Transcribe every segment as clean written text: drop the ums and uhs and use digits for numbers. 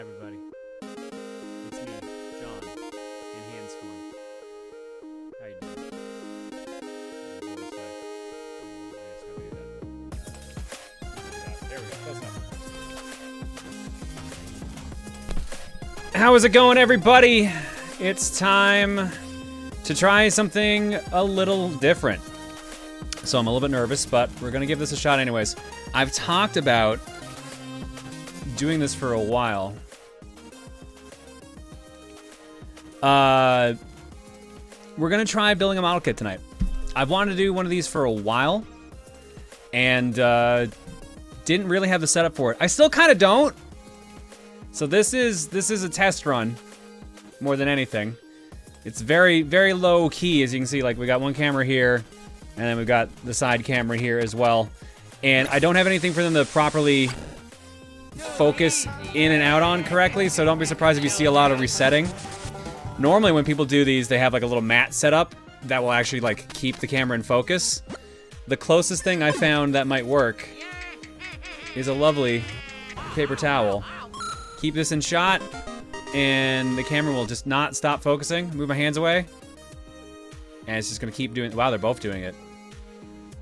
everybody. It's me, John, in hands form. How you doing? Go this way. There we go. Close enough. How is it going, everybody? It's time to try something a little different. So I'm a little bit nervous, but we're gonna give this a shot anyways. I've talked about doing this for a while. We're gonna try building a model kit tonight. I've wanted to do one of these for a while, and didn't really have the setup for it. I still kind of don't. So this is a test run, more than anything. It's very, very low key, as you can see. Like, we got one camera here, and then we've got the side camera here as well. And I don't have anything for them to properly focus in and out on correctly, so don't be surprised if you see a lot of resetting. Normally when people do these, they have like a little mat set up that will actually like keep the camera in focus. The closest thing I found that might work is a lovely paper towel. Keep this in shot, and the camera will just not stop focusing. Move my hands away, and it's just gonna keep doing. Wow, they're both doing it.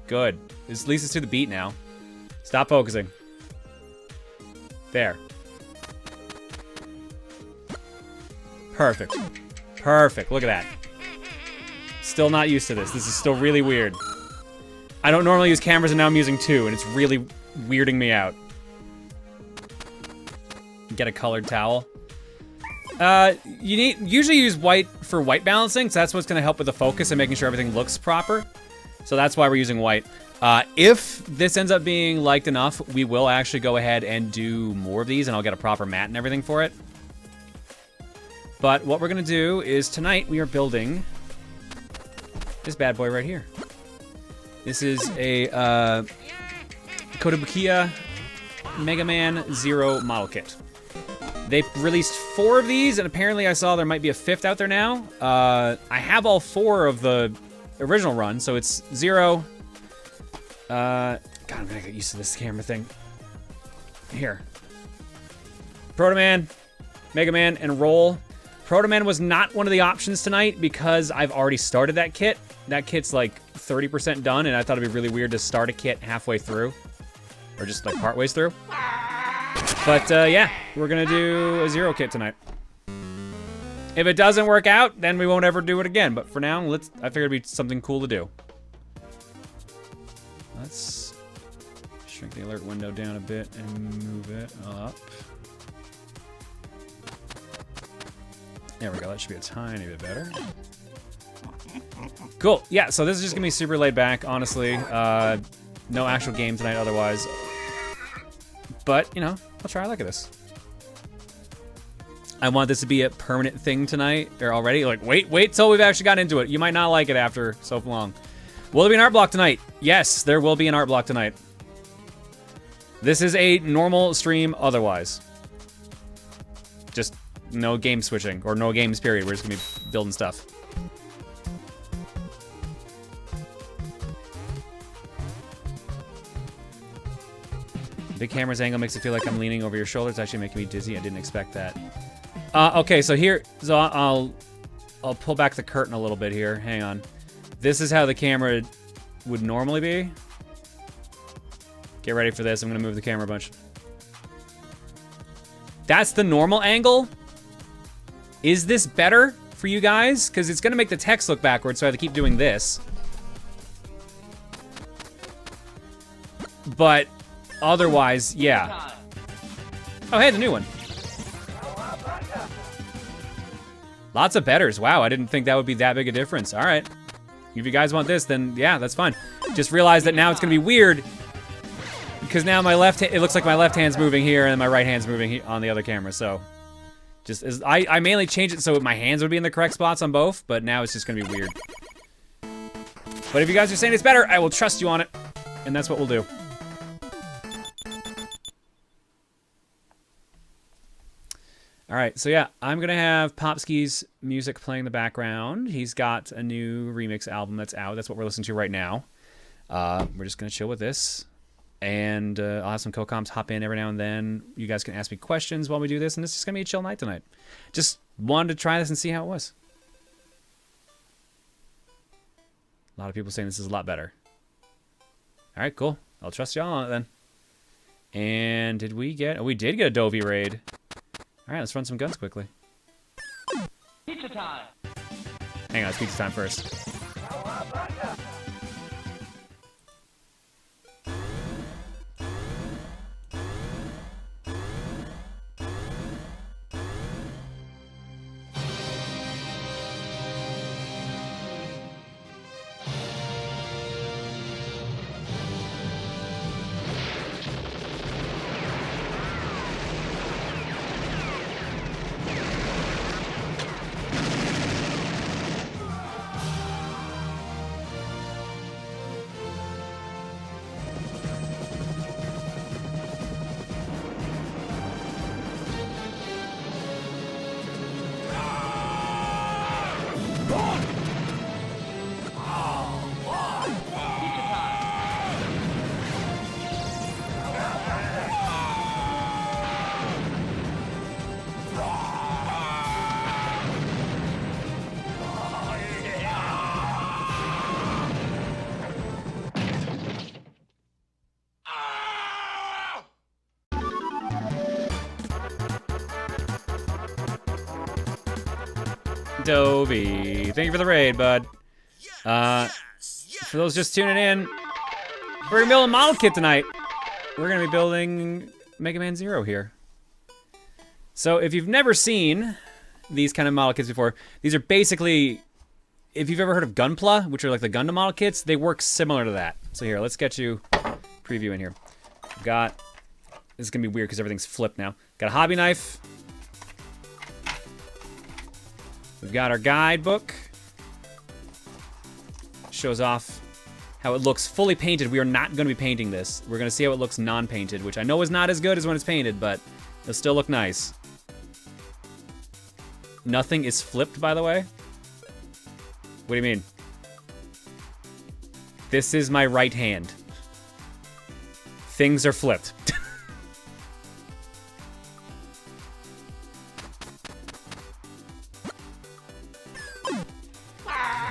Good. At least it's to the beat now. Stop focusing. There. Perfect. Perfect. Look at that. Still not used to this. This is still really weird. I don't normally use cameras, and now I'm using two, and it's really weirding me out. Get a colored towel. You usually use white for white balancing, so that's what's gonna help with the focus and making sure everything looks proper. So that's why we're using white. If this ends up being liked enough, we will actually go ahead and do more of these, and I'll get a proper mat and everything for it. But what we're gonna do is tonight we are building this bad boy right here. This is a Kotobukiya Mega Man Zero model kit. They've released 4 of these, and apparently I saw there might be a 5th out there now. I have all 4 of the original run, so it's 0. God, I'm gonna get used to this camera thing. Here. Proto Man, Mega Man, and Roll. Proto Man was not one of the options tonight because I've already started that kit. That kit's like 30% done, and I thought it'd be really weird to start a kit halfway through. Or just like part ways through. But yeah, we're gonna do a 0 kit tonight. If it doesn't work out, then we won't ever do it again. But for now, I figured it'd be something cool to do. Let's shrink the alert window down a bit and move it up. There we go, that should be a tiny bit better. Cool, yeah, so this is just gonna be super laid back, honestly. No actual game tonight otherwise. But, you know, I'll try a look at this. I want this to be a permanent thing tonight, or already. Like, wait till we've actually got into it. You might not like it after so long. Will there be an art block tonight? Yes, there will be an art block tonight. This is a normal stream otherwise. Just no game switching, or no games period. We're just gonna be building stuff. Big camera's angle makes it feel like I'm leaning over your shoulder. It's actually making me dizzy. I didn't expect that. Okay, so here, so I'll pull back the curtain a little bit here. Hang on. This is how the camera would normally be. Get ready for this. I'm gonna move the camera a bunch. That's the normal angle. Is this better for you guys? Because it's gonna make the text look backwards, so I have to keep doing this. But otherwise, yeah. Oh, hey, the new one. Lots of betters. Wow, I didn't think that would be that big a difference. All right. If you guys want this, then yeah, that's fine. Just realize that now it's gonna be weird because now my it looks like my left hand's moving here and my right hand's moving on the other camera. So just as I mainly changed it so my hands would be in the correct spots on both, but now it's just gonna be weird. But if you guys are saying it's better, I will trust you on it, and that's what we'll do. All right, so yeah, I'm gonna have Popsky's music playing in the background. He's got a new remix album that's out. That's what we're listening to right now. We're just gonna chill with this. And I'll have some co-comps hop in every now and then. You guys can ask me questions while we do this, and it's just going to be a chill night tonight. Just wanted to try this and see how it was. A lot of people saying this is a lot better. All right, cool. I'll trust y'all on it then. And did we get... Oh, we did get a Dovey raid. All right, let's run some guns quickly. Pizza time. Hang on, it's pizza time first. Dovey, thank you for the raid, bud. For those just tuning in, we're gonna build a model kit tonight. We're gonna be building Mega Man Zero here. So if you've never seen these kind of model kits before, these are basically, if you've ever heard of Gunpla, which are like the Gundam model kits, they work similar to that. So here, let's get you preview in here. We've got, this is gonna be weird because everything's flipped now. Got a hobby knife. We've got our guidebook. Shows off how it looks fully painted. We are not going to be painting this. We're going to see how it looks non-painted, which I know is not as good as when it's painted, but it'll still look nice. Nothing is flipped, by the way. What do you mean? This is my right hand. Things are flipped.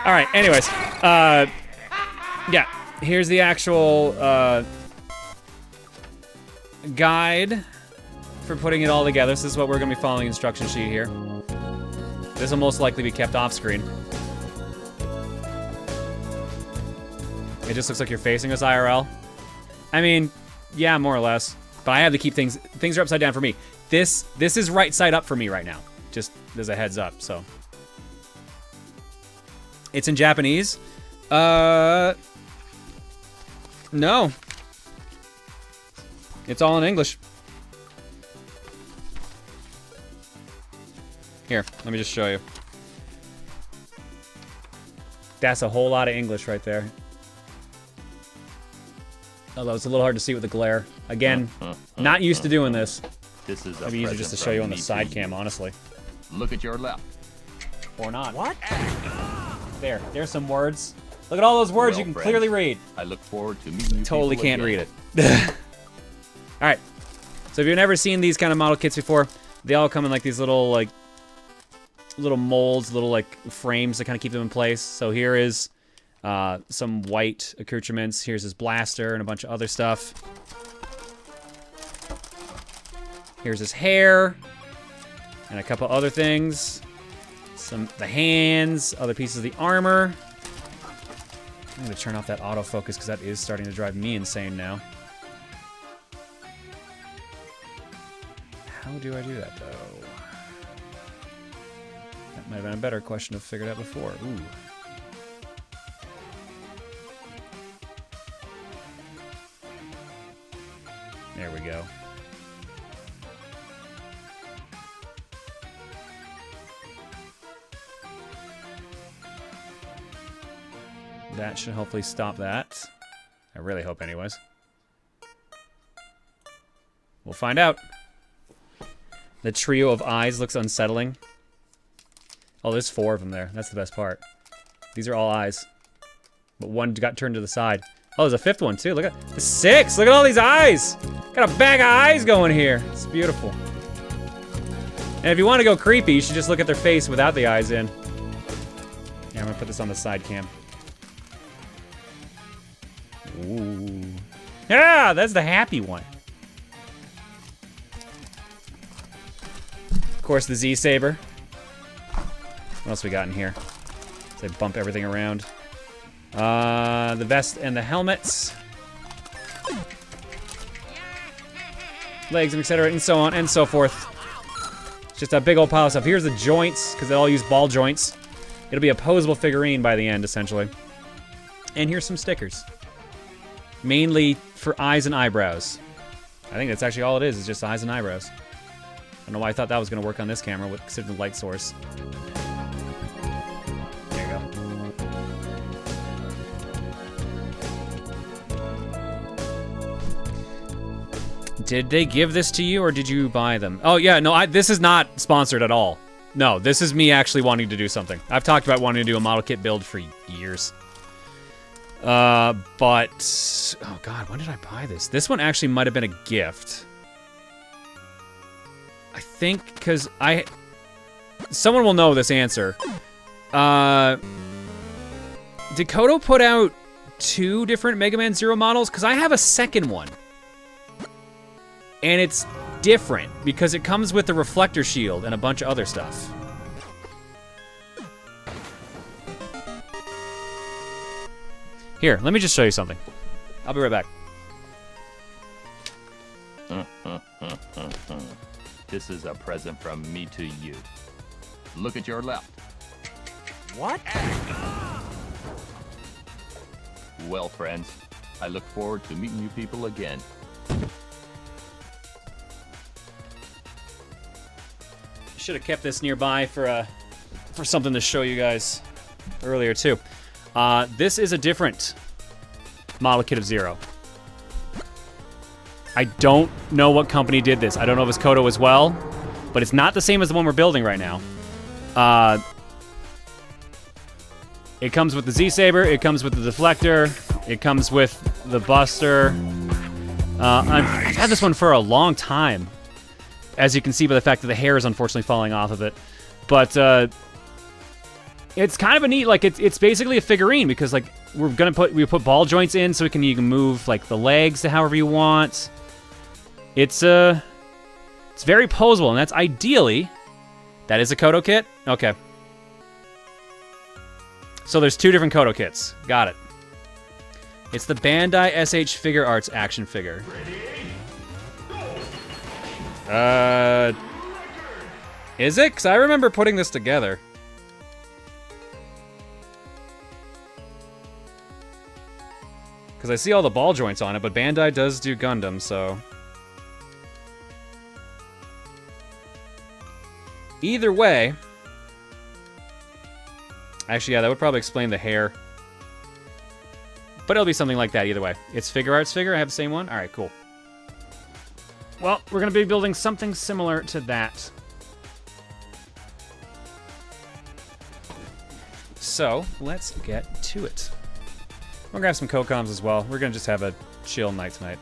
All right, anyways, yeah, here's the actual guide for putting it all together. This is what we're gonna be following, instruction sheet here. This will most likely be kept off screen. It just looks like you're facing us IRL. I mean, yeah, more or less, but I have to keep things are upside down for me. This is right side up for me right now. Just as a heads up, so. It's in Japanese. No. It's all in English. Here, let me just show you. That's a whole lot of English right there. Although it's a little hard to see with the glare. Again, not used to doing this. This is Maybe easier just to show you on the side cam, honestly. Look at your left. Or not. What? There's some words. Look at all those words you can clearly read. I look forward to meeting you. Totally can't read it. All right. So if you've never seen these kind of model kits before, they all come in like these little little molds, little like frames that kind of keep them in place. So here is some white accoutrements. Here's his blaster and a bunch of other stuff. Here's his hair and a couple other things. The hands, other pieces of the armor. I'm gonna turn off that autofocus because that is starting to drive me insane now. How do I do that though? That might have been a better question to figure out before. Ooh. There we go. That should hopefully stop that. I really hope anyways. We'll find out. The trio of eyes looks unsettling. Oh, there's 4 of them there. That's the best part. These are all eyes. But one got turned to the side. Oh, there's a fifth one too. Look at the 6. Look at all these eyes. Got a bag of eyes going here. It's beautiful. And if you want to go creepy, you should just look at their face without the eyes in. Yeah, I'm gonna put this on the side cam. Ooh. Yeah, that's the happy one. Of course, the Z-Saber. What else we got in here? So I bump everything around. The vest and the helmets. Legs and etc. and so on and so forth. It's just a big old pile of stuff. Here's the joints, because they all use ball joints. It'll be a posable figurine by the end, essentially. And here's some stickers. Mainly for eyes and eyebrows. I think that's actually all it is just eyes and eyebrows. I don't know why I thought that was going to work on this camera, with considering the light source. There you go. Did they give this to you, or did you buy them? Oh, yeah, no, this is not sponsored at all. No, this is me actually wanting to do something. I've talked about wanting to do a model kit build for years. But... oh, God, when did I buy this? This one actually might have been a gift. I think, because someone will know this answer. Did Kodo put out 2 different Mega Man Zero models? Because I have a second one. And it's different, because it comes with the reflector shield and a bunch of other stuff. Here, let me just show you something. I'll be right back. This is a present from me to you. Look at your left. What? Well, friends, I look forward to meeting you people again. Should have kept this nearby for something to show you guys earlier too. This is a different model kit of Zero. I don't know what company did this. I don't know if it's Kodo as well, but it's not the same as the one we're building right now. It comes with the Z-Saber, it comes with the deflector, it comes with the Buster. I've had this one for a long time, as you can see by the fact that the hair is unfortunately falling off of it. But it's kind of a neat, like it's basically a figurine, because like we put ball joints in so you can move like the legs to however you want. It's very posable, and that's ideally, that is a Kodo kit? Okay. So there's 2 different Kodo kits. Got it. It's the Bandai SH Figure Arts action figure. Is it? Because I remember putting this together. Because I see all the ball joints on it, but Bandai does do Gundam, so... either way... actually, yeah, that would probably explain the hair. But it'll be something like that either way. It's Figure Arts figure? I have the same one? Alright, cool. Well, we're going to be building something similar to that. So, let's get to it. We're going to have some co-coms as well. We're going to just have a chill night tonight.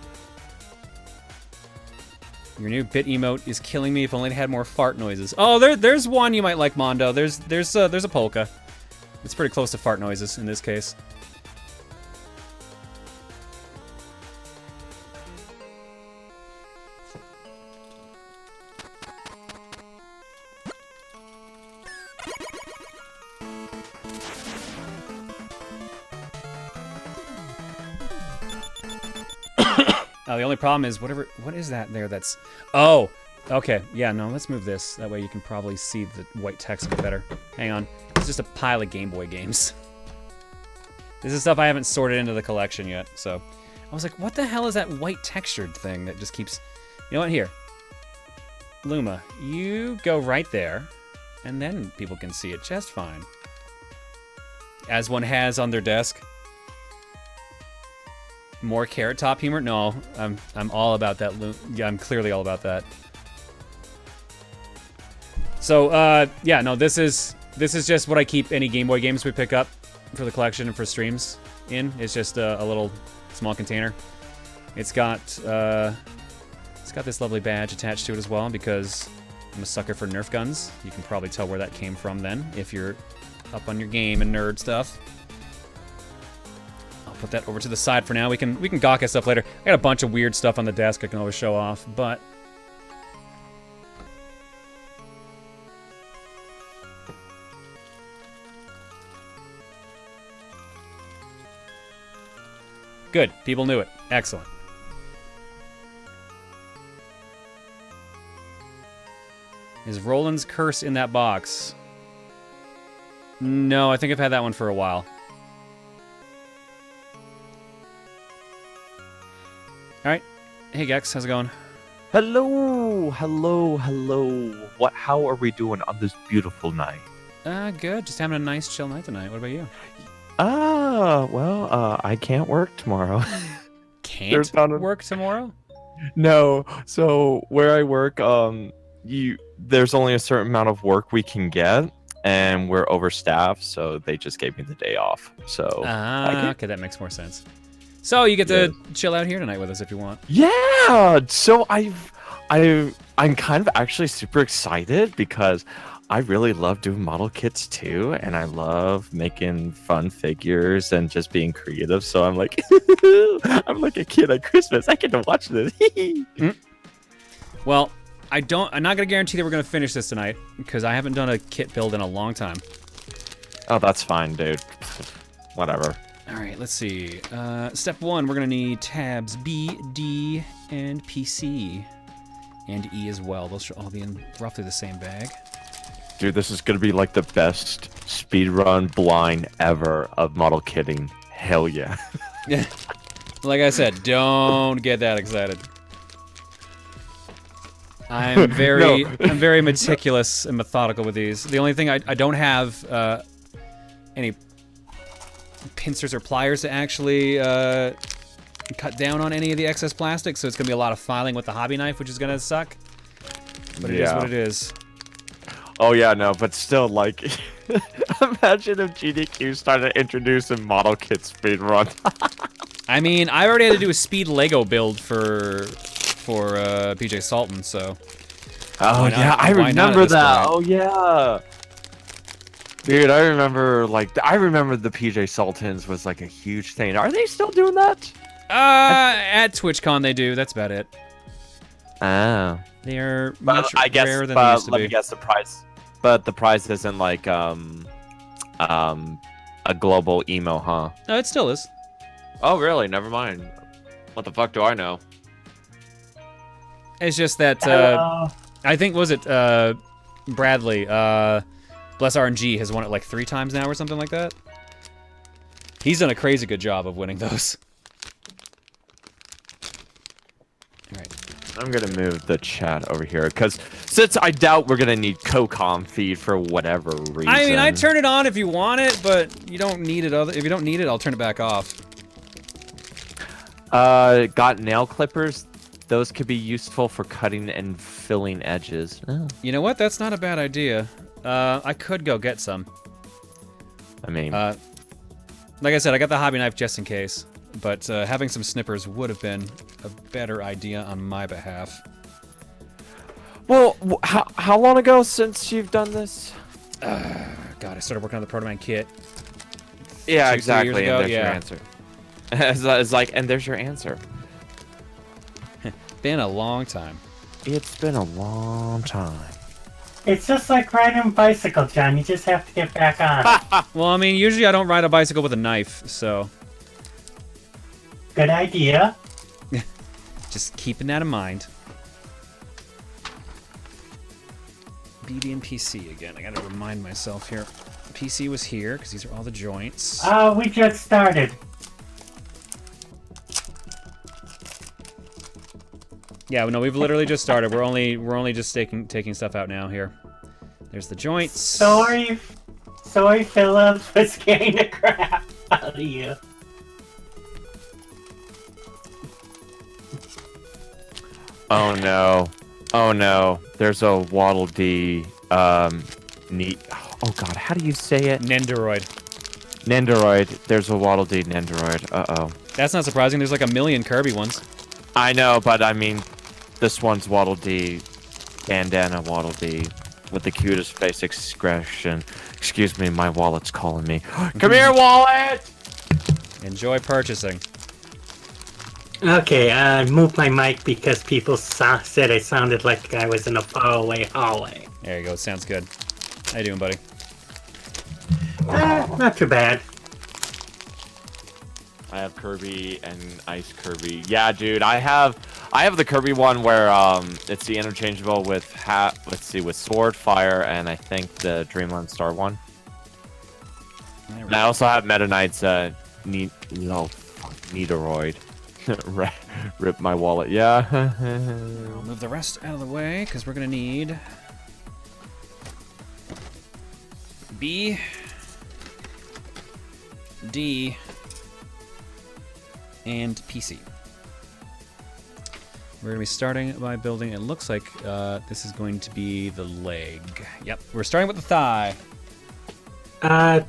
Your new bit emote is killing me. If only it had more fart noises. Oh, there's one you might like, Mondo. There's a polka. It's pretty close to fart noises in this case. The only problem is what is that there that's... oh, okay. Yeah, no, let's move this. That way you can probably see the white text a bit better. Hang on. It's just a pile of Game Boy games. This is stuff I haven't sorted into the collection yet, so... I was like, what the hell is that white textured thing that just keeps... you know what? Here. Luma, you go right there, and then people can see it just fine. As one has on their desk. More Carrot Top humor? No, I'm all about that. Yeah, I'm clearly all about that. So, yeah, no, this is just what I keep any Game Boy games we pick up for the collection and for streams in. It's just a little small container. It's got this lovely badge attached to it as well because I'm a sucker for Nerf guns. You can probably tell where that came from then if you're up on your game and nerd stuff. I'll put that over to the side for now. We can gawk at stuff later. I got a bunch of weird stuff on the desk I can always show off, but good. People knew it. Excellent. Is Roland's curse in that box? No, I think I've had that one for a while. Alright. Hey Gex, how's it going? Hello, hello, hello. How are we doing on this beautiful night? Good. Just having a nice chill night tonight. What about you? I can't work tomorrow. Can't work tomorrow? No. So where I work, there's only a certain amount of work we can get, and we're overstaffed, so they just gave me the day off. So okay, that makes more sense. So you get to chill out here tonight with us if you want. Yeah. So I'm kind of actually super excited because I really love doing model kits too, and I love making fun figures and just being creative. So I'm like, I'm like a kid at Christmas. I get to watch this. Well, I'm not gonna guarantee that we're gonna finish this tonight because I haven't done a kit build in a long time. Oh, that's fine, dude. Whatever. All right, let's see. Step 1, we're gonna need tabs B, D, and PC, and E as well. Those should all be in roughly the same bag. Dude, this is gonna be like the best speedrun blind ever of model kitting. Hell yeah. Yeah. Like I said, don't get that excited. I'm very meticulous and methodical with these. The only thing I don't have any pincers or pliers to actually cut down on any of the excess plastic, so it's gonna be a lot of filing with the hobby knife, which is gonna suck. But it is what it is. Oh yeah, no, but still, like, imagine if GDQ started introducing model kit speedrun. I mean, I already had to do a speed Lego build for PJ Salton, so. Oh yeah, I remember that. Oh yeah. Dude, I remember the PJ Sultans was like a huge thing. Are they still doing that? At TwitchCon they do. That's about it. Oh. They are much rarer than they used to be. Let me guess the price. But the price isn't like a global emo, huh? No, it still is. Oh really? Never mind. What the fuck do I know? It's just that I think Bradley, Bless RNG has won it like 3 times now or something like that. He's done a crazy good job of winning those. Alright. I'm gonna move the chat over here, because since I doubt we're gonna need CoCom feed for whatever reason. I mean, I turn it on if you want it, but you don't need it. If you don't need it, I'll turn it back off. Got nail clippers. Those could be useful for cutting and filling edges. Oh. You know what? That's not a bad idea. I could go get some. I mean... like I said, I got the hobby knife just in case. But having some snippers would have been a better idea on my behalf. Well, how long ago since you've done this? God, I started working on the Proton kit. Yeah, exactly, 3 years ago. and there's your answer. It's like, and there's your answer. Been a long time. It's been a long time. It's just like riding a bicycle, John. You just have to get back on. Well, I mean, usually I don't ride a bicycle with a knife, so... Good idea. Just keeping that in mind. BD and PC again. I gotta remind myself here. PC was here, because these are all the joints. We just started. Yeah, no, we've literally just started. We're only just taking stuff out now here. There's the joints. Sorry, Philip, for scaring the crap out of you. Oh no. Oh no. There's a Waddle Dee, neat. Oh god, how do you say it? Nendoroid. Nendoroid. There's a Waddle Dee Nendoroid. Uh-oh. That's not surprising. There's like a million Kirby ones. I know, but I mean, this one's Waddle Dee, bandana Waddle Dee, with the cutest face expression. Excuse me, my wallet's calling me. Come here, wallet! Enjoy purchasing. Okay, I moved my mic because people said I sounded like I was in a faraway hallway. There you go. Sounds good. How you doing, buddy? Not too bad. I have Kirby and Ice Kirby. Yeah, dude, I have the Kirby one where it's the interchangeable with with Sword, Fire, and I think the Dreamland Star one. And I also have Meta Knight's Nidoroid. Rip my wallet. Yeah. I'll move the rest out of the way because we're gonna need B, D, and PC. We're gonna be starting by building. It looks like this is going to be the leg. Yep, we're starting with the thigh.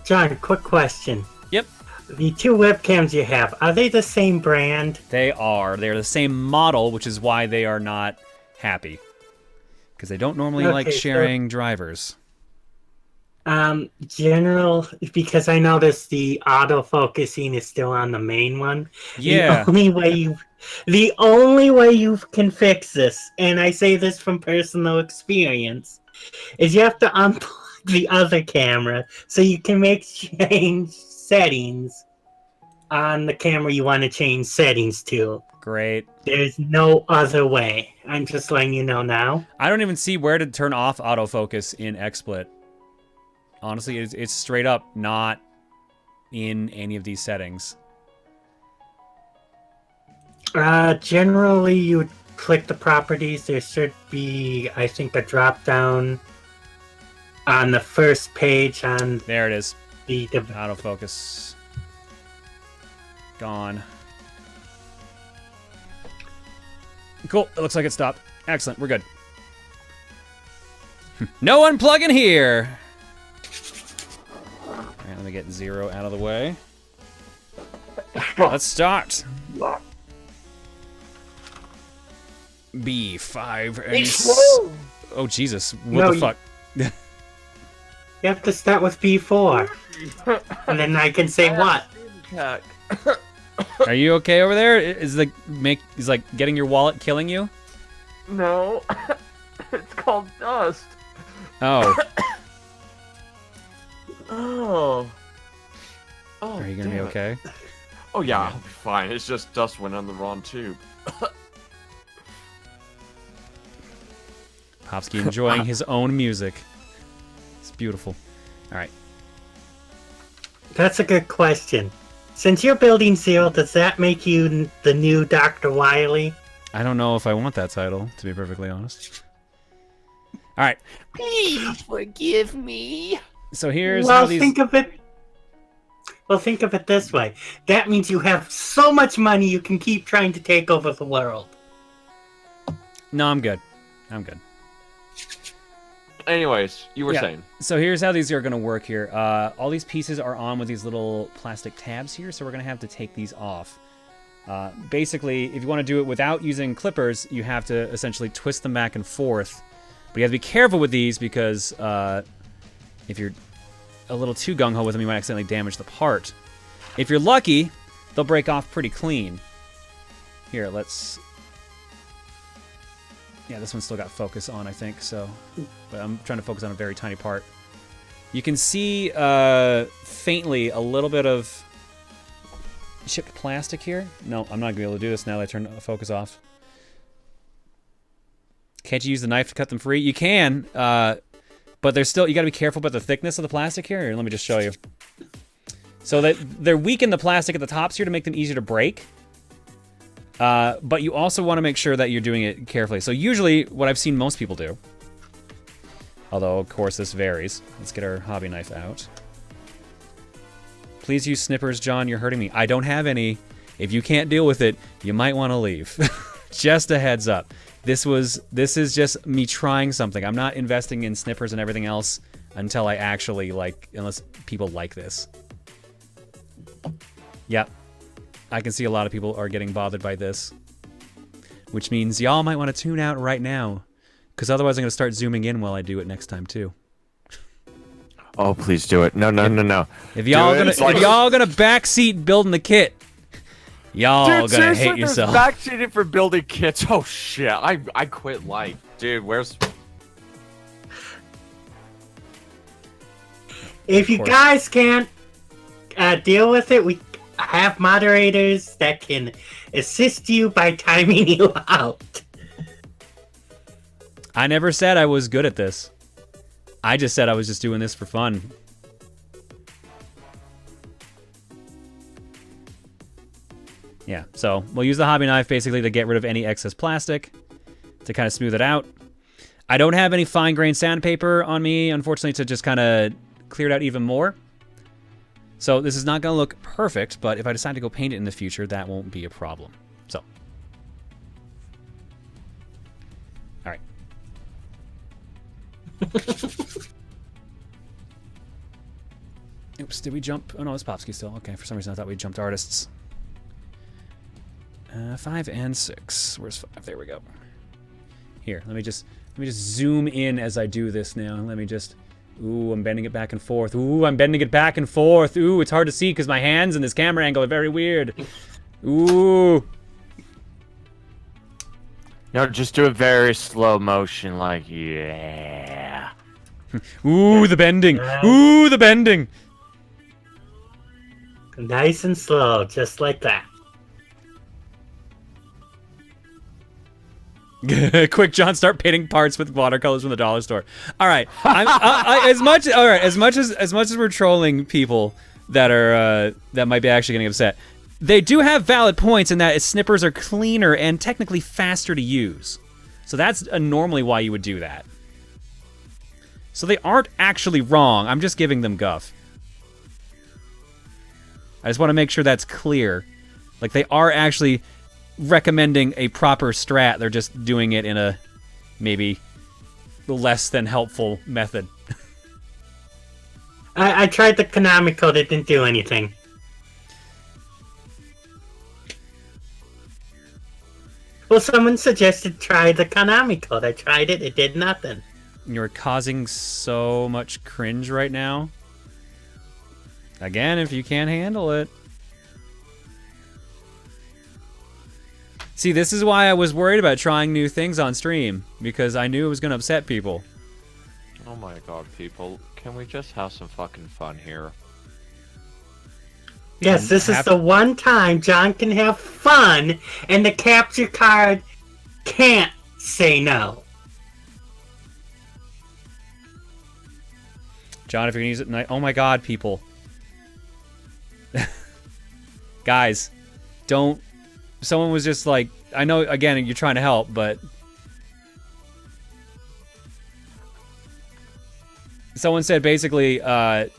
John, quick question. Yep. The two webcams you have, are they the same brand? They are. They're the same model, which is why they are not happy. Because they don't normally like sharing drivers. General, because I noticed the auto-focusing is still on the main one. Yeah. The only way you can fix this, and I say this from personal experience, is you have to unplug the other camera so you can change settings on the camera you want to change settings to. Great. There's no other way. I'm just letting you know now. I don't even see where to turn off autofocus in XSplit. Honestly, it's straight up not in any of these settings. Generally, you would click the properties. There should be, I think, a drop-down on the first page on... There it is. The autofocus. Gone. Cool. It looks like it stopped. Excellent. We're good. No unplugging here. All right, let me get 0 out of the way. Let's start. B5 and... Oh, Jesus. What the fuck? You have to start with B4. And then I can say what? Are you okay over there? Is like getting your wallet killing you? No. It's called dust. Oh. Oh. Are you gonna be okay? Oh yeah, I'll be fine. It's just dust went on the wrong tube. Popsky enjoying his own music. It's beautiful. All right. That's a good question. Since you're building Zero, does that make you the new Dr. Wily? I don't know if I want that title, to be perfectly honest. All right. Please forgive me. So here's how these... think of it this way. That means you have so much money you can keep trying to take over the world. No, I'm good. I'm good. Anyways, you were saying. So here's how these are going to work here. All these pieces are on with these little plastic tabs here, so we're going to have to take these off. Basically, if you want to do it without using clippers, you have to essentially twist them back and forth. But you have to be careful with these because if you're a little too gung-ho with them, you might accidentally damage the part. If you're lucky, they'll break off pretty clean. Here, let's... Yeah, this one's still got focus on, I think, so... But I'm trying to focus on a very tiny part. You can see faintly a little bit of chipped plastic here. No, I'm not going to be able to do this now that I turned the focus off. Can't you use the knife to cut them free? You can, but there's still... You got to be careful about the thickness of the plastic here. Here, let me just show you. So they're weakened the plastic at the tops here to make them easier to break. But you also want to make sure that you're doing it carefully. So usually, what I've seen most people do, although of course this varies. Let's get our hobby knife out. Please use snippers, John. You're hurting me. I don't have any. If you can't deal with it, you might want to leave. Just a heads up. This is just me trying something. I'm not investing in snippers and everything else until I actually unless people like this. Yep. I can see a lot of people are getting bothered by this. Which means y'all might want to tune out right now. Because otherwise I'm going to start zooming in while I do it next time, too. Oh, please do it. No. If y'all gonna backseat building the kit, y'all gonna hate yourself. Backseated for building kits. Oh shit! I quit life, dude. Where's? If you guys can't deal with it, we have moderators that can assist you by timing you out. I never said I was good at this. I just said I was just doing this for fun. Yeah, so we'll use the hobby knife basically to get rid of any excess plastic to kind of smooth it out. I don't have any fine-grained sandpaper on me, unfortunately, to just kind of clear it out even more. So this is not going to look perfect, but if I decide to go paint it in the future, that won't be a problem. So. All right. Oops, did we jump? Oh no, it's Popsky still. Okay, for some reason I thought we jumped artists. 5 and 6. Where's 5? There we go. Here, let me just zoom in as I do this now. Let me just. Ooh, I'm bending it back and forth. Ooh, I'm bending it back and forth. Ooh, it's hard to see because my hands and this camera angle are very weird. Ooh. No, just do a very slow motion, like yeah. Ooh, the bending. Ooh, the bending. Nice and slow, just like that. Quick, John, start painting parts with watercolors from the dollar store. All right, as much as we're trolling people that are that might be actually getting upset, they do have valid points in that its snippers are cleaner and technically faster to use. So that's normally why you would do that. So they aren't actually wrong. I'm just giving them guff. I just want to make sure that's clear. Like, they are actually recommending a proper strat. They're just doing it in a maybe less than helpful method. I tried the Konami code. It didn't do anything. Well, someone suggested try the Konami code. I tried it. It did nothing. You're causing so much cringe right now. Again, if you can't handle it. See, this is why I was worried about trying new things on stream, because I knew it was going to upset people. Oh my god, people. Can we just have some fucking fun here? Yes, this is the one time John can have fun, and the capture card can't say no. John, if you're going to use it tonight... Oh my god, people. Guys, don't... Someone was just like... I know, again, you're trying to help, but... Someone said basically, get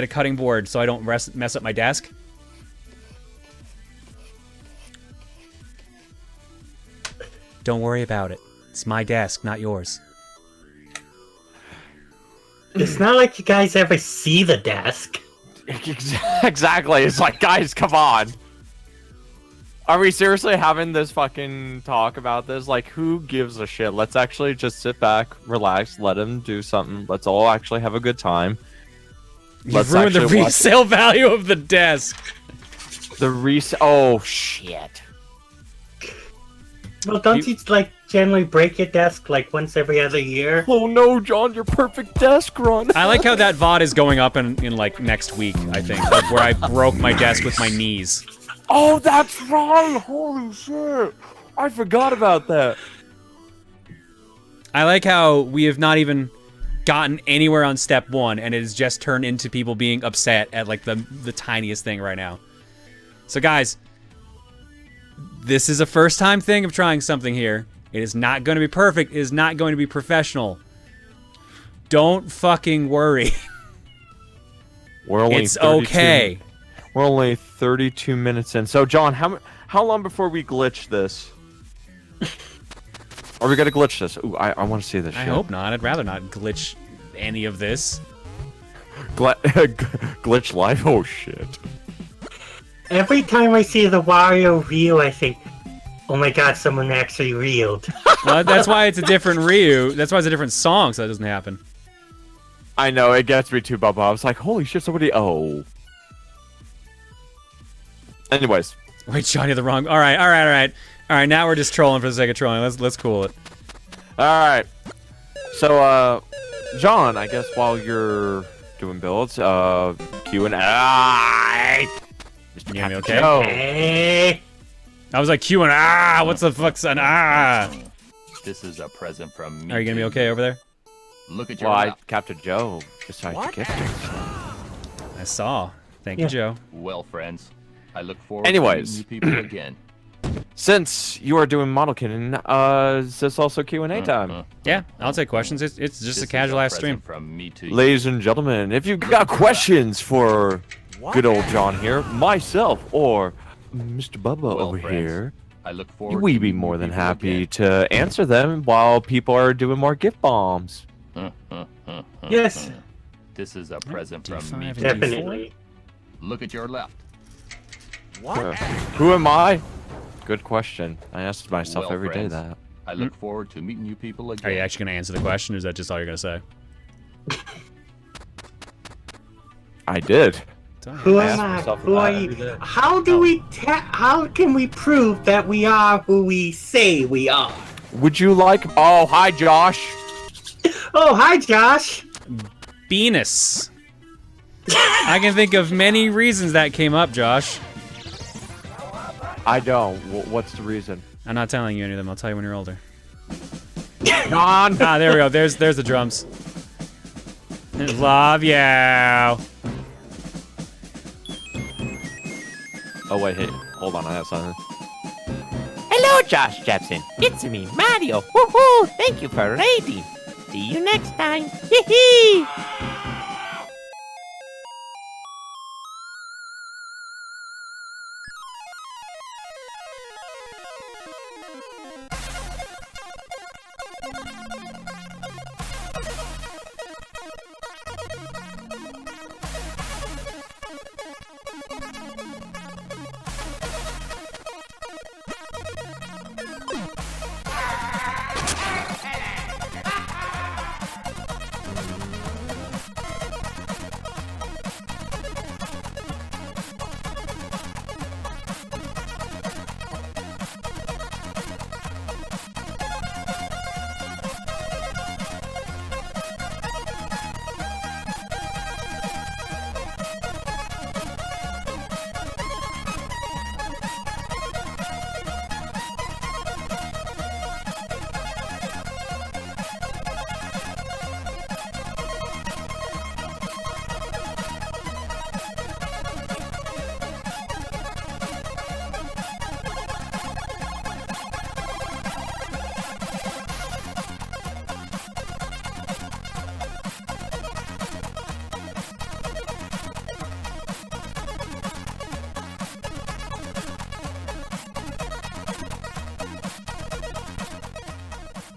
a cutting board so I don't mess up my desk. Don't worry about it. It's my desk, not yours. It's not like you guys ever see the desk. Exactly. It's like, guys, come on. Are we seriously having this fucking talk about this? Like, who gives a shit? Let's actually just sit back, relax, let him do something. Let's all actually have a good time. You've ruined the resale value of the desk. The resale... Oh, shit. Well, don't you like generally break your desk like once every other year? Oh no, John, your perfect desk run. I like how that VOD is going up in like next week, I think, like where I broke my desk with my knees. Oh, that's right! Holy shit! I forgot about that. I like how we have not even gotten anywhere on step 1, and it has just turned into people being upset at like the tiniest thing right now. So guys, this is a first time thing of trying something here. It is not going to be perfect. It is not going to be professional. Don't fucking worry. We're only it's okay. We're only 32 minutes in. So, John, how long before we glitch this? Are we gonna glitch this? Ooh, I want to see this shit. I hope not. I'd rather not glitch any of this. Glitch life? Oh, shit. Every time I see the Wario reel, I think, oh my god, someone actually reeled. Well, that's why it's a different Ryu. That's why it's a different song, so that doesn't happen. I know, it gets me too, Bubba. I was like, holy shit, somebody... Oh. Anyways. Wait, Sean, you're the wrong... All right. Now we're just trolling for the sake of trolling. Let's cool it. All right. So, John, I guess while you're doing builds, Q&A... Mr. You hear me Captain okay? Joe. Hey. I was like, Q and what's the fuck's an This is a present from me. Are you gonna be to okay over there? Look at your Well, map. Captain Joe decided to gift it. I saw. Thank you, Joe. Well, friends, I look forward Anyways. to meeting you people again. Since you are doing model kitting, is this also Q&A time? Yeah, I'll take questions. It's just This a is casual ass stream. present from me to you. Ladies and gentlemen, if you've got questions for good old John here, myself, or Mr. Bubba Well, over friends, here, I look forward to we'd be meeting more you than people happy again. to answer them while people are doing more gift bombs. Yes, This is a present from D5 me and to you. definitely. Look at your left. Who am I? Good question. I ask myself Well, every day friends, that. I look forward to meeting you people again. Are you actually gonna answer the question, or is that just all you're gonna say? I did. Who I am ask I? myself Who are that every you? day. How can we prove that we are who we say we are? Would you like... Oh, hi, Josh. Oh, hi, Josh. Venus. I can think of many reasons that came up, Josh. I don't. What's the reason? I'm not telling you any of them. I'll tell you when you're older. John! There we go. There's the drums. Love you. Oh, wait, hey. Hold on, I have something. Hello, Josh Jepson. It's me, Mario. Woohoo! Thank you for raiding. See you next time. Hee hee!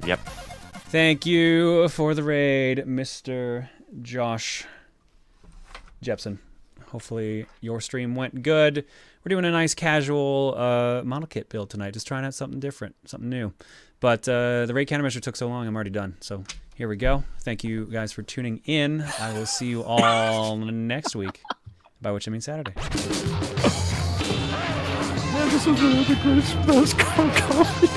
Yep. Thank you for the raid, Mr. Josh Jepson. Hopefully your stream went good. We're doing a nice casual model kit build tonight. Just trying out something different, something new. But the raid countermeasure took so long, I'm already done. So here we go. Thank you guys for tuning in. I will see you all next week, by which I mean Saturday. Man, this was one of the greatest best comedy.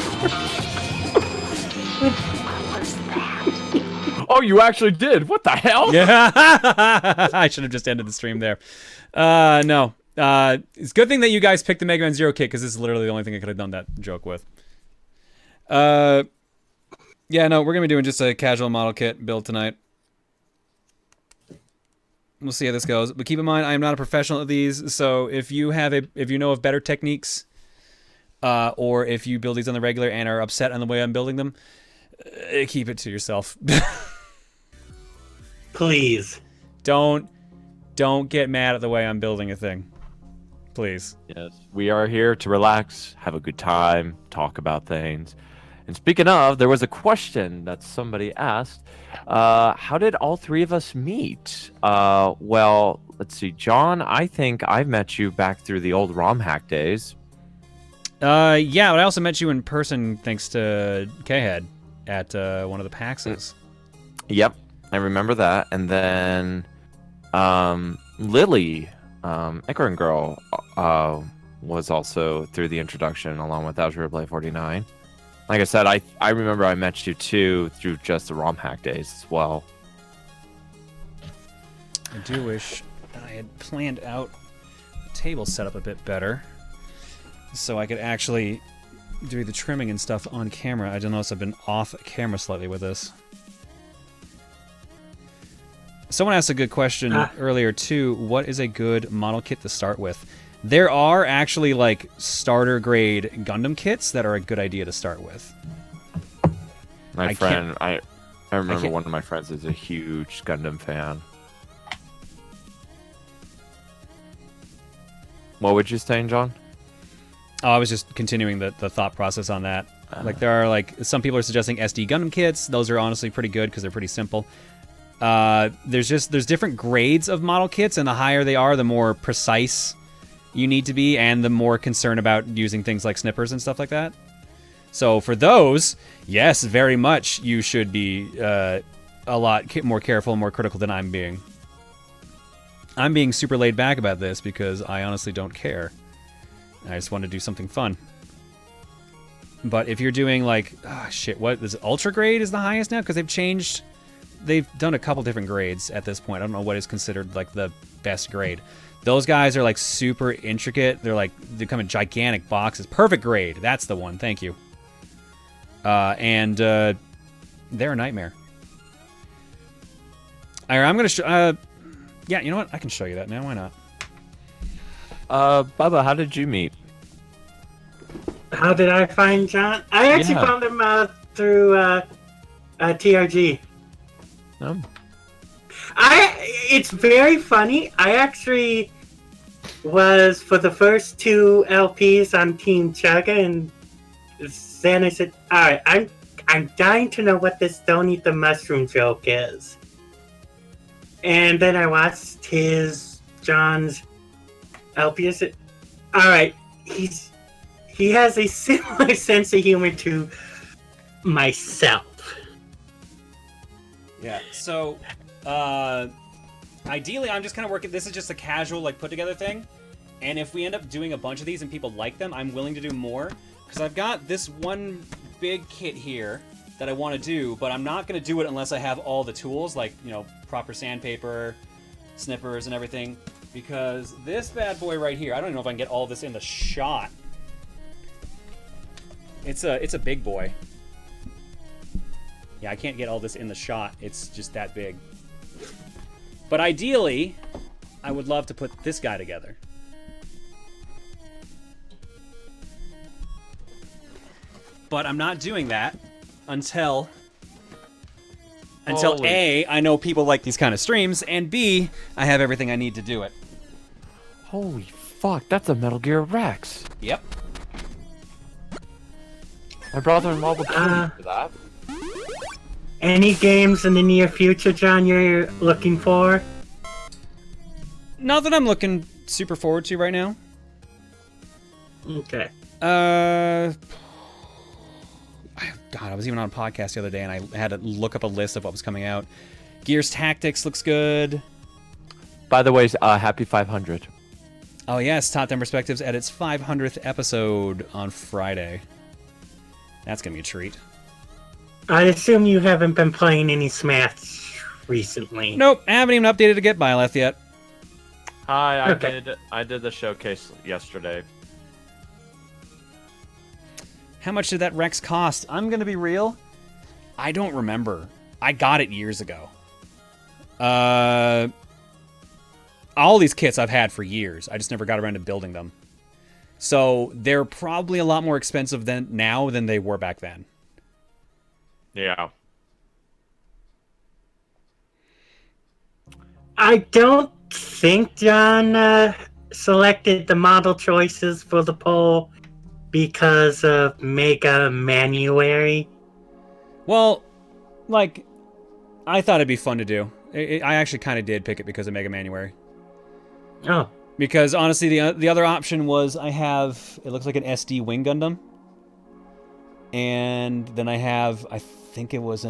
Oh, you actually did? What the hell? Yeah, I should have just ended the stream there. No. It's a good thing that you guys picked the Mega Man Zero kit, because this is literally the only thing I could have done that joke with. Yeah, no, we're going to be doing just a casual model kit build tonight. We'll see how this goes. But keep in mind, I am not a professional at these, so if you know of better techniques, or if you build these on the regular and are upset on the way I'm building them, keep it to yourself. Please. Don't get mad at the way I'm building a thing. Please. Yes, we are here to relax, have a good time, talk about things, And speaking of, there was a question that somebody asked. How did all three of us meet? Well, let's see. John, I think I met you back through the old ROM hack days. Yeah, but I also met you in person thanks to K-Head at one of the PAXs. Yep, I remember that. And then Lily, Icarin Girl, was also through the introduction along with Azure Play 49. Like I said, I remember I met you too through just the ROM hack days as well. I do wish that I had planned out the table setup a bit better so I could actually do the trimming and stuff on camera. I don't notice I've been off camera slightly with this. Someone asked a good question earlier too. What is a good model kit to start with? There are actually like starter grade Gundam kits that are a good idea to start with. I remember one of my friends is a huge Gundam fan. What would you say, John? Oh, I was just continuing the thought process on that. Like there are like some people are suggesting SD Gundam kits. Those are honestly pretty good because they're pretty simple. There's different grades of model kits, and the higher they are, the more precise you need to be, and the more concerned about using things like snippers and stuff like that. So for those, yes, very much you should be a lot more careful and more critical than I'm being. I'm being super laid back about this because I honestly don't care. I just want to do something fun. But if you're doing like, what is Ultra grade is the highest now? Because they've done a couple different grades at this point. I don't know what is considered like the best grade. Those guys are like super intricate. They come in gigantic boxes. Perfect grade. That's the one. Thank you. And they're a nightmare. Alright, I'm gonna show. Yeah, you know what? I can show you that now. Why not? Bubba, how did you meet? How did I find John? I actually found him through TRG. Oh. It's very funny. I actually was for the first two LPs on Team Chugga, and then I said, "All right, I'm dying to know what this don't eat the mushroom joke is." And then I watched John's LP. I said, "All right, he has a similar sense of humor to myself." Yeah. So. Ideally, I'm just kind of working. This is just a casual, like, put together thing. And if we end up doing a bunch of these and people like them, I'm willing to do more. Because I've got this one big kit here that I want to do, but I'm not going to do it unless I have all the tools, like, you know, proper sandpaper, snippers, and everything. Because this bad boy right here, I don't even know if I can get all this in the shot. It's a big boy. Yeah, I can't get all this in the shot. It's just that big. But ideally, I would love to put this guy together. But I'm not doing that until A, I know people like these kind of streams, and B, I have everything I need to do it. Holy fuck, that's a Metal Gear Rex. Yep. My brother-in-law would kill me for that. Any games in the near future, John, you're looking for? Not that I'm looking super forward to right now. Okay. God, I was even on a podcast the other day and I had to look up a list of what was coming out. Gears Tactics looks good. By the way, happy 500. Oh yes, Top 10 Perspectives at its 500th episode on Friday. That's gonna be a treat. I assume you haven't been playing any Smash recently. Nope, I haven't even updated to Get Byleth yet. Hi, Okay. I did the showcase yesterday. How much did that Rex cost? I'm gonna be real. I don't remember. I got it years ago. All these kits I've had for years. I just never got around to building them. So they're probably a lot more expensive now than they were back then. Yeah. I don't think John selected the model choices for the poll because of Mega Manuary. Well, like, I thought it'd be fun to do. I actually kind of did pick it because of Mega Manuary. Oh, Because honestly, the other option was it looks like an SD Wing Gundam. And then I think it's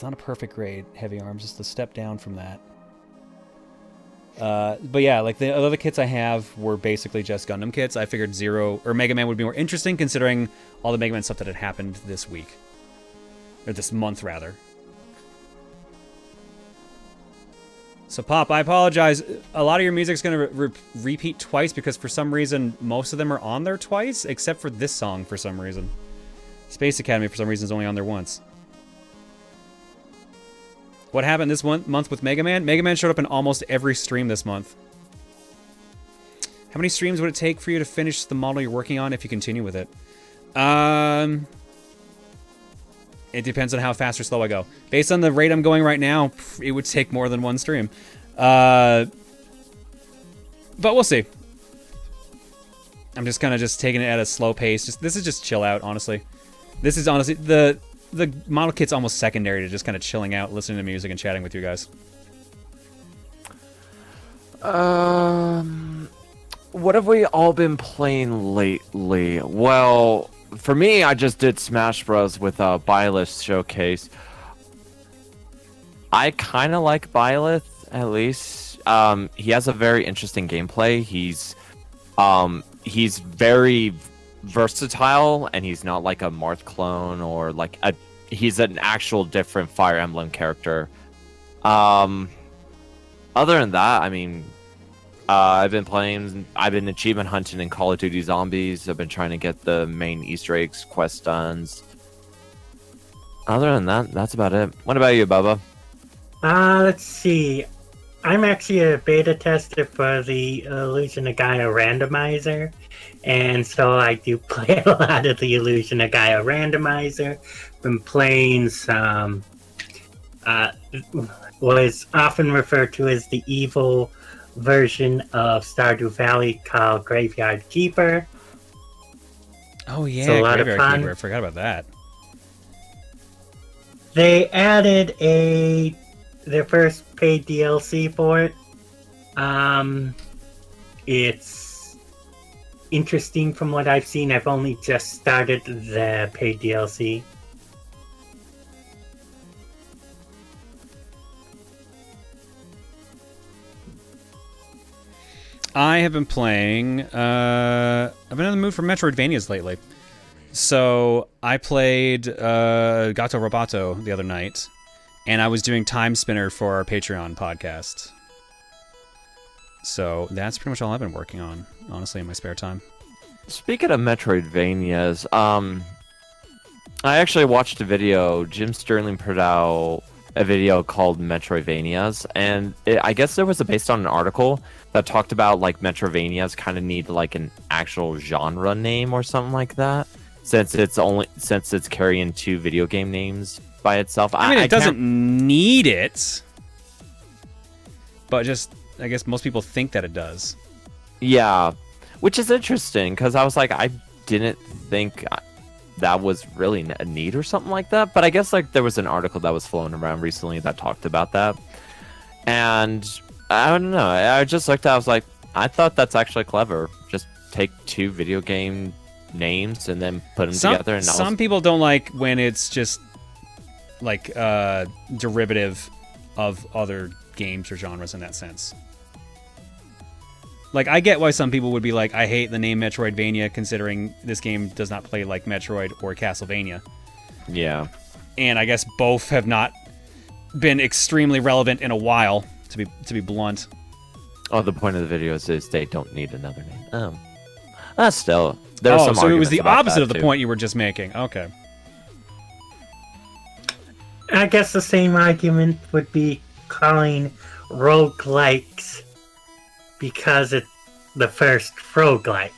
not a perfect grade heavy arms, just a step down from that. But yeah, like the other kits I have were basically just Gundam kits. I figured Zero or Mega Man would be more interesting considering all the Mega Man stuff that had happened this week. Or this month, rather. So, Pop, I apologize. A lot of your music's going to repeat twice because for some reason, most of them are on there twice, except for this song for some reason. Space Academy, for some reason, is only on there once. What happened this month with Mega Man? Mega Man showed up in almost every stream this month. How many streams would it take for you to finish the model you're working on if you continue with it? It depends on how fast or slow I go. Based on the rate I'm going right now, it would take more than one stream. But we'll see. I'm just kind of taking it at a slow pace. This is just chill out, honestly. This is honestly the model kit's almost secondary to just kind of chilling out, listening to music, and chatting with you guys. What have we all been playing lately? Well, for me, I just did Smash Bros. With a Byleth showcase. I kind of like Byleth, at least. He has a very interesting gameplay. He's very versatile, and he's not like a Marth clone or like he's an actual different Fire Emblem character. Other than that, I mean, I've been achievement hunting in Call of Duty Zombies. I've been trying to get the main Easter eggs quest done. Other than that, that's about it. What about you, Bubba? let's see. I'm actually a beta tester for the Illusion of Gaia randomizer, and so I do play a lot of the Illusion of Gaia randomizer. Been playing some what is often referred to as the evil version of Stardew Valley called Graveyard Keeper. Oh yeah, It's a lot of Graveyard fun. Keeper. I forgot about that. They added their first paid DLC for it. It's interesting from what I've seen. I've only just started the paid DLC. I have been playing. I've been in the mood for Metroidvanias lately. So I played Gato Roboto the other night, and I was doing Time Spinner for our Patreon podcast. So that's pretty much all I've been working on, honestly, in my spare time. Speaking of Metroidvanias, I actually watched a video. Jim Sterling put out a video called Metroidvanias, and I guess there was based on an article that talked about like Metroidvanias kind of need like an actual genre name or something like that, since it's carrying two video game names by itself. I mean, it doesn't need it, but just I guess most people think that it does. Yeah, which is interesting because I was like, I didn't think that was really a need or something like that. But I guess like there was an article that was flown around recently that talked about that, and I don't know. I just looked at it, I was like, I thought that's actually clever. Just take two video game names and then put them together. And some people don't like when it's just like derivative of other games or genres in that sense. Like, I get why some people would be like, I hate the name Metroidvania considering this game does not play like Metroid or Castlevania. Yeah. And I guess both have not been extremely relevant in a while, to be blunt. Oh, the point of the video is they don't need another name. Still. There's some so it was arguments the about opposite that, of the too. point you were just making. Okay. I guess the same argument would be calling roguelikes because it's the first roguelike.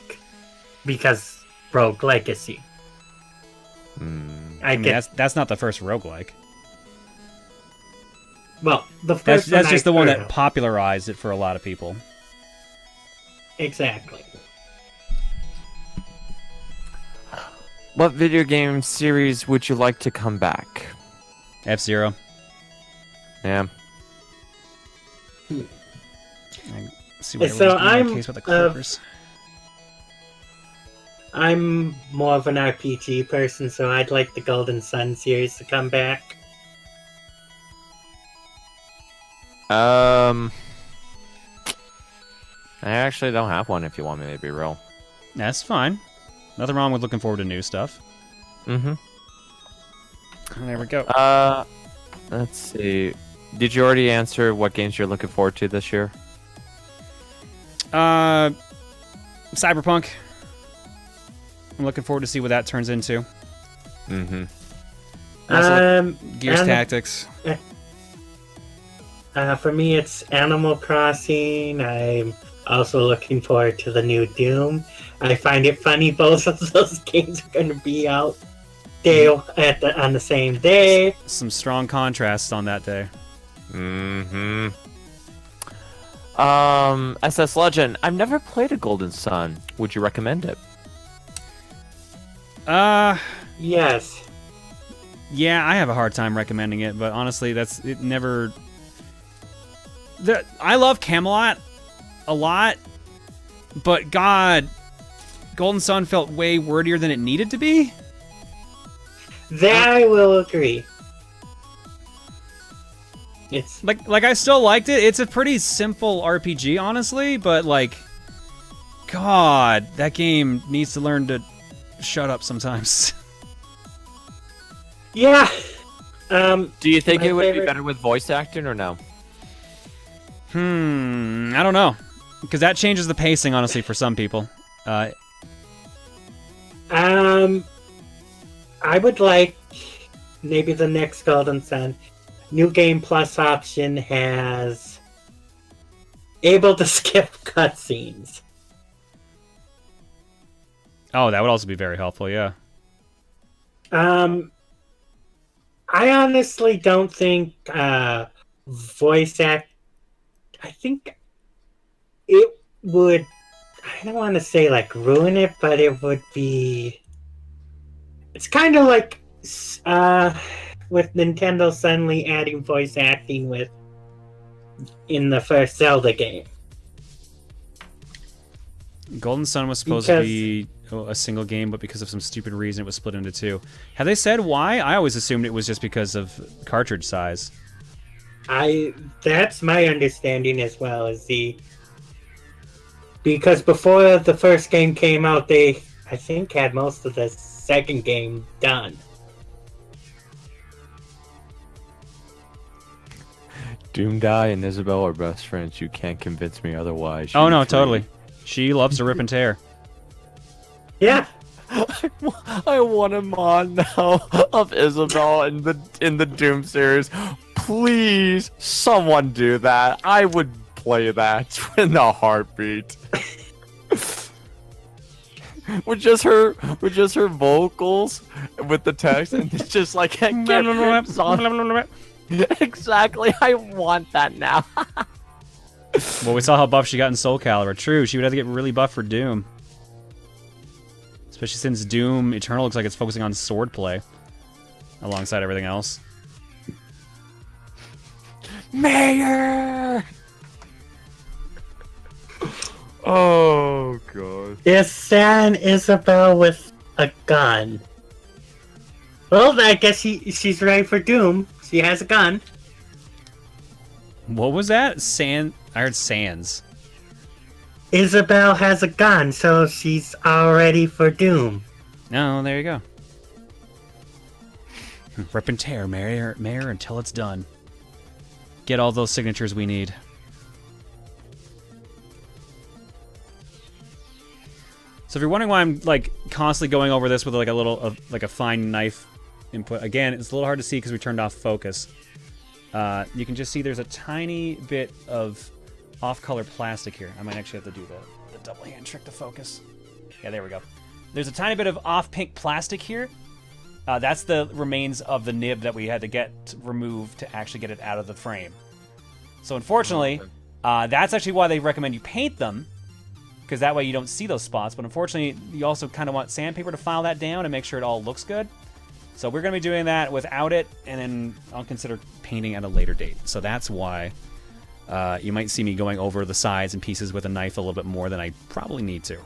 Because Rogue Legacy. I mean, that's not the first roguelike. Well, the first That's just the one heard that of. popularized it for a lot of people. Exactly. What video game series would you like to come back? F-Zero. Yeah. See what So everyone's doing in the case with the Clippers. I'm more of an RPG person, so I'd like the Golden Sun series to come back. I actually don't have one if you want me to be real. That's fine. Nothing wrong with looking forward to new stuff. Mm-hmm. There we go. Let's see. Did you already answer what games you're looking forward to this year? Cyberpunk. I'm looking forward to see what that turns into. Mm-hmm. Gears Tactics. For me, it's Animal Crossing. I'm also looking forward to the new Doom. I find it funny both of those games are going to be out on the same day. Some strong contrasts on that day. Mm-hmm. SS Legend. I've never played a Golden Sun. Would you recommend it? Yes. Yeah, I have a hard time recommending it, but honestly, it never. I love Camelot a lot, but God, Golden Sun felt way wordier than it needed to be. That I will agree. It's like I still liked it. It's a pretty simple RPG, honestly, but like, God, that game needs to learn to shut up sometimes. Yeah. Do you think it would be favorite- better with voice acting or no? I don't know, because that changes the pacing, honestly, for some people. I would like maybe the next Golden Sun. New Game Plus option has able to skip cutscenes. Oh, that would also be very helpful, yeah. I honestly don't think voice act. I think it would. I don't want to say like ruin it, but it would be. It's kind of like with Nintendo suddenly adding voice acting in the first Zelda game. Golden Sun was supposed to be a single game, but because of some stupid reason, it was split into two. Have they said why? I always assumed it was just because of cartridge size. That's my understanding as well. Because before the first game came out, they I think had most of the second game done. Doomguy and Isabel are best friends. You can't convince me otherwise. Oh, You no, three. totally. She loves to rip and tear. Yeah. I want a mod now of Isabel in the Doom series. Please, someone do that. I would play that in a heartbeat. with just her vocals with the text, and it's just like get rips on. Exactly, I want that now. Well, we saw how buff she got in Soul Calibur. True, she would have to get really buff for Doom. Especially since Doom Eternal looks like it's focusing on swordplay alongside everything else. Mayor! Oh, God. Is San Isabel with a gun? Well, I guess she's ready for Doom. She has a gun. What was that? I heard Sans. Isabel has a gun, so she's all ready for Doom. No, there you go. Rip and tear, Mayor, until it's done. Get all those signatures we need. So if you're wondering why I'm like constantly going over this with like a fine knife input, again, it's a little hard to see because we turned off focus. You can just see there's a tiny bit of off-color plastic here. I might actually have to do the double hand trick to focus. Yeah, there we go. There's a tiny bit of off-pink plastic here. That's the remains of the nib that we had to get removed to actually get it out of the frame. So unfortunately, that's actually why they recommend you paint them, because that way you don't see those spots. But unfortunately, you also kind of want sandpaper to file that down and make sure it all looks good. So we're going to be doing that without it, and then I'll consider painting at a later date. So that's why you might see me going over the sides and pieces with a knife a little bit more than I probably need to.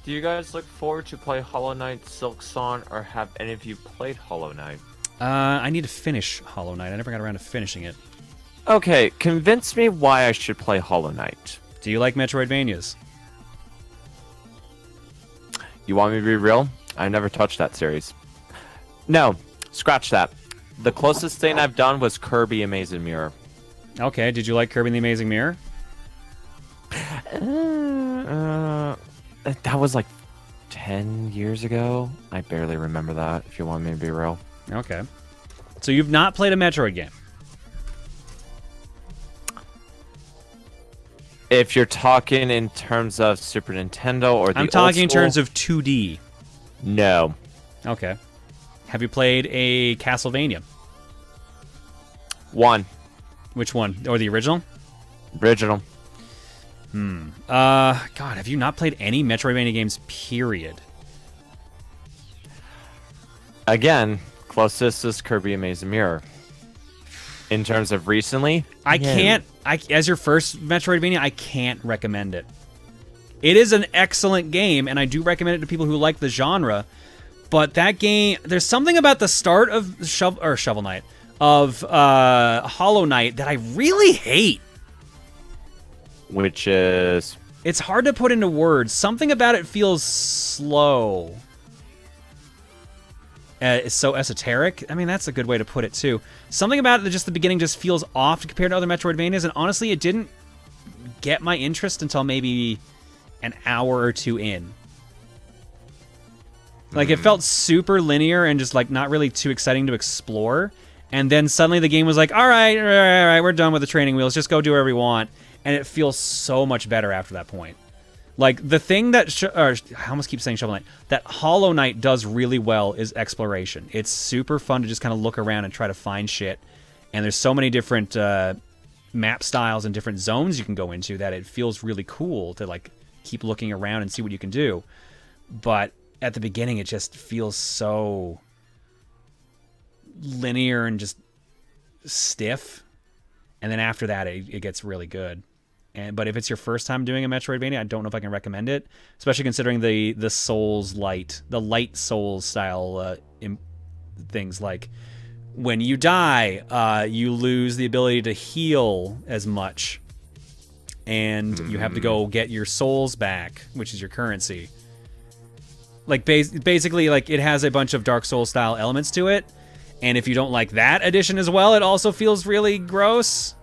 Do you guys look forward to play Hollow Knight, Silksong, or have any of you played Hollow Knight? I need to finish Hollow Knight. I never got around to finishing it. Okay, convince me why I should play Hollow Knight. Do you like Metroidvanias? You want me to be real? I never touched that series. No, scratch that. The closest thing I've done was Kirby Amazing Mirror. Okay, did you like Kirby and the Amazing Mirror? That was like 10 years ago. I barely remember that, if you want me to be real. Okay. So you've not played a Metroid game? If you're talking in terms of Super Nintendo or the I'm talking in old school, terms of 2D. No. Okay. Have you played a Castlevania? One. Which one? Or the original? Original. God, have you not played any Metroidvania games, period? Again, closest is Kirby Amazing Mirror. In terms of recently, I no. can't, as your first Metroidvania, I can't recommend it. It is an excellent game, and I do recommend it to people who like the genre, but that game, there's something about the start of Shovel Knight, of Hollow Knight that I really hate. Which is... It's hard to put into words. Something about it feels slow. It's so esoteric. I mean, that's a good way to put it, too. Something about it, just the beginning just feels off compared to other Metroidvanias, and honestly, it didn't get my interest until maybe an hour or two in. Like, it felt super linear and just, like, not really too exciting to explore. And then suddenly the game was like, all right, we're done with the training wheels. Just go do whatever you want. And it feels so much better after that point. Like, the thing that... I almost keep saying Shovel Knight. That Hollow Knight does really well is exploration. It's super fun to just kind of look around and try to find shit. And there's so many different map styles and different zones you can go into that it feels really cool to, like, keep looking around and see what you can do. But at the beginning, it just feels so linear and just stiff. And then after that, it gets really good. But if it's your first time doing a Metroidvania, I don't know if I can recommend it, especially considering the Souls light, the light Souls style things like when you die, you lose the ability to heal as much, and you have to go get your souls back, which is your currency. Like basically, like it has a bunch of Dark Souls style elements to it, and if you don't like that addition as well, it also feels really gross.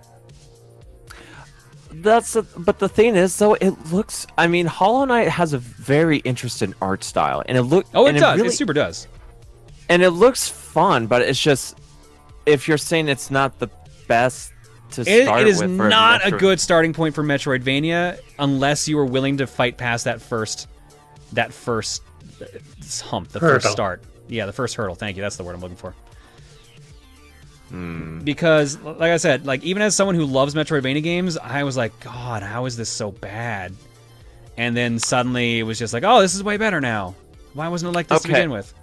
But the thing is, though, it looks... I mean, Hollow Knight has a very interesting art style, and it looks... Oh, it does. It super does. And it looks fun, but it's just... If you're saying it's not the best to start with... It is not a good starting point for Metroidvania unless you are willing to fight past that first hump, the first start. Yeah, the first hurdle. Thank you. That's the word I'm looking for. Because, like I said, like even as someone who loves Metroidvania games, I was like, God, how is this so bad? And then suddenly it was just like, oh, this is way better now. Why wasn't it like this to begin with?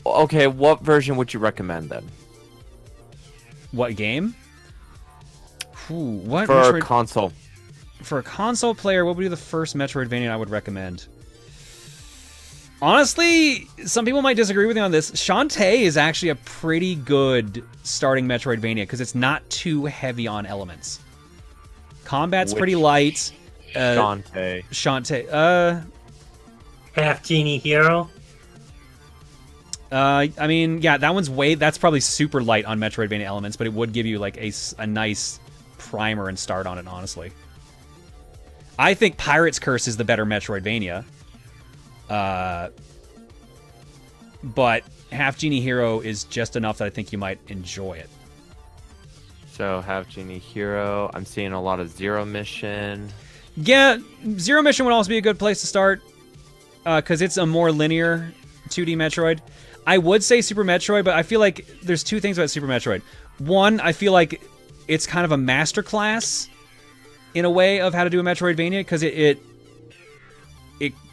Okay, what version would you recommend then? What game? What for a console? For a console player, what would be the first Metroidvania I would recommend? Honestly, some people might disagree with me on this. Shantae is actually a pretty good starting Metroidvania because it's not too heavy on elements. Combat's pretty light. Shantae. Half Genie Hero. I mean, yeah, that's probably super light on Metroidvania elements, but it would give you like a nice primer and start on it, honestly. I think Pirate's Curse is the better Metroidvania. But Half Genie Hero is just enough that I think you might enjoy it. So Half Genie Hero, I'm seeing a lot of Zero Mission. Yeah, Zero Mission would also be a good place to start, because it's a more linear 2D Metroid. I would say Super Metroid, but I feel like there's two things about Super Metroid. One, I feel like it's kind of a masterclass in a way of how to do a Metroidvania, because it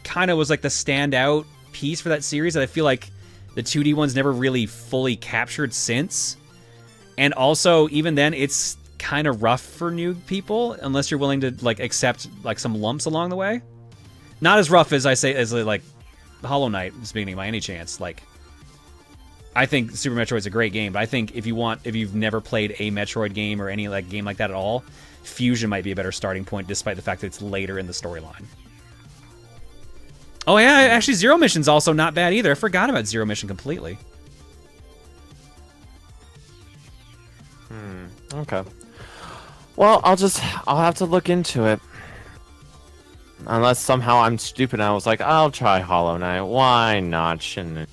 kind of was like the standout piece for that series that I feel like the 2D ones never really fully captured since. And also, even then, it's kind of rough for new people unless you're willing to like accept like some lumps along the way. Not as rough as I say as like Hollow Knight is beginning by any chance. Like, I think Super Metroid's a great game, but I think if you've never played a Metroid game or any like game like that at all, Fusion might be a better starting point, despite the fact that it's later in the storyline. Oh yeah, actually Zero Mission's also not bad either. I forgot about Zero Mission completely. Okay. Well, I'll have to look into it. Unless somehow I'm stupid and I was like, I'll try Hollow Knight. Why not? Shouldn't it?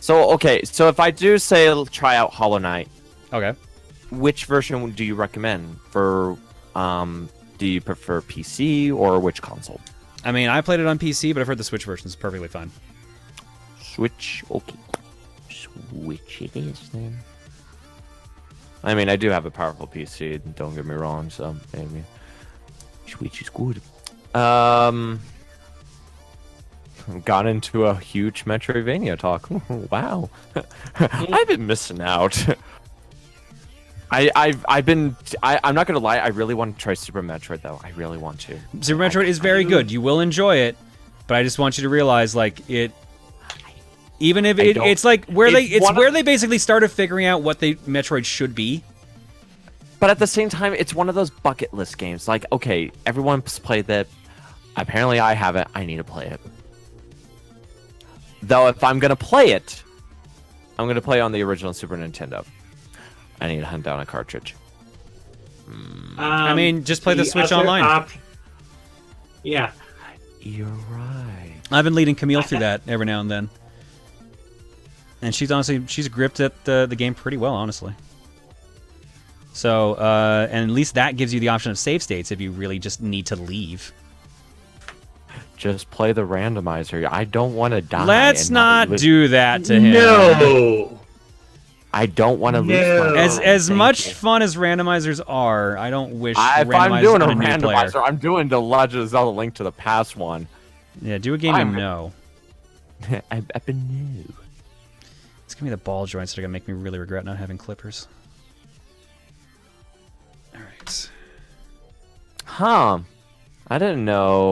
So, okay, so if I do say try out Hollow Knight, Okay. which version do you recommend? Do you prefer PC or which console? I mean, I played it on PC, but I've heard the Switch version is perfectly fine. Switch, okay. Switch it is then. I mean, I do have a powerful PC, don't get me wrong, so maybe Switch is good. Got into a huge Metroidvania talk. Wow. I've been missing out. I'm not gonna lie, I really want to try Super Metroid though. I really want to. Super Metroid is very good. You will enjoy it, but I just want you to realize, like, even if it's like where they basically started figuring out what the Metroid should be. But at the same time, it's one of those bucket list games. Like, okay, everyone's played that. Apparently, I haven't. I need to play it. Though, if I'm gonna play it, I'm gonna play on the original Super Nintendo. I need to hunt down a cartridge. I mean, just play the Switch other online. Yeah. You're right. I've been leading Camille through that every now and then. And she's gripped at the game pretty well, honestly. So, and at least that gives you the option of save states if you really just need to leave. Just play the randomizer. I don't want to die. Let's not do that to him. No. I don't want to lose. No. As much fun as randomizers are, I don't wish If randomizers I'm doing a on new randomizer, player. I'm doing the Legend of Zelda Link to the Past one. Yeah, do a game you know. I've been new. It's gonna be the ball joints that are gonna make me really regret not having clippers. All right. Huh. I didn't know.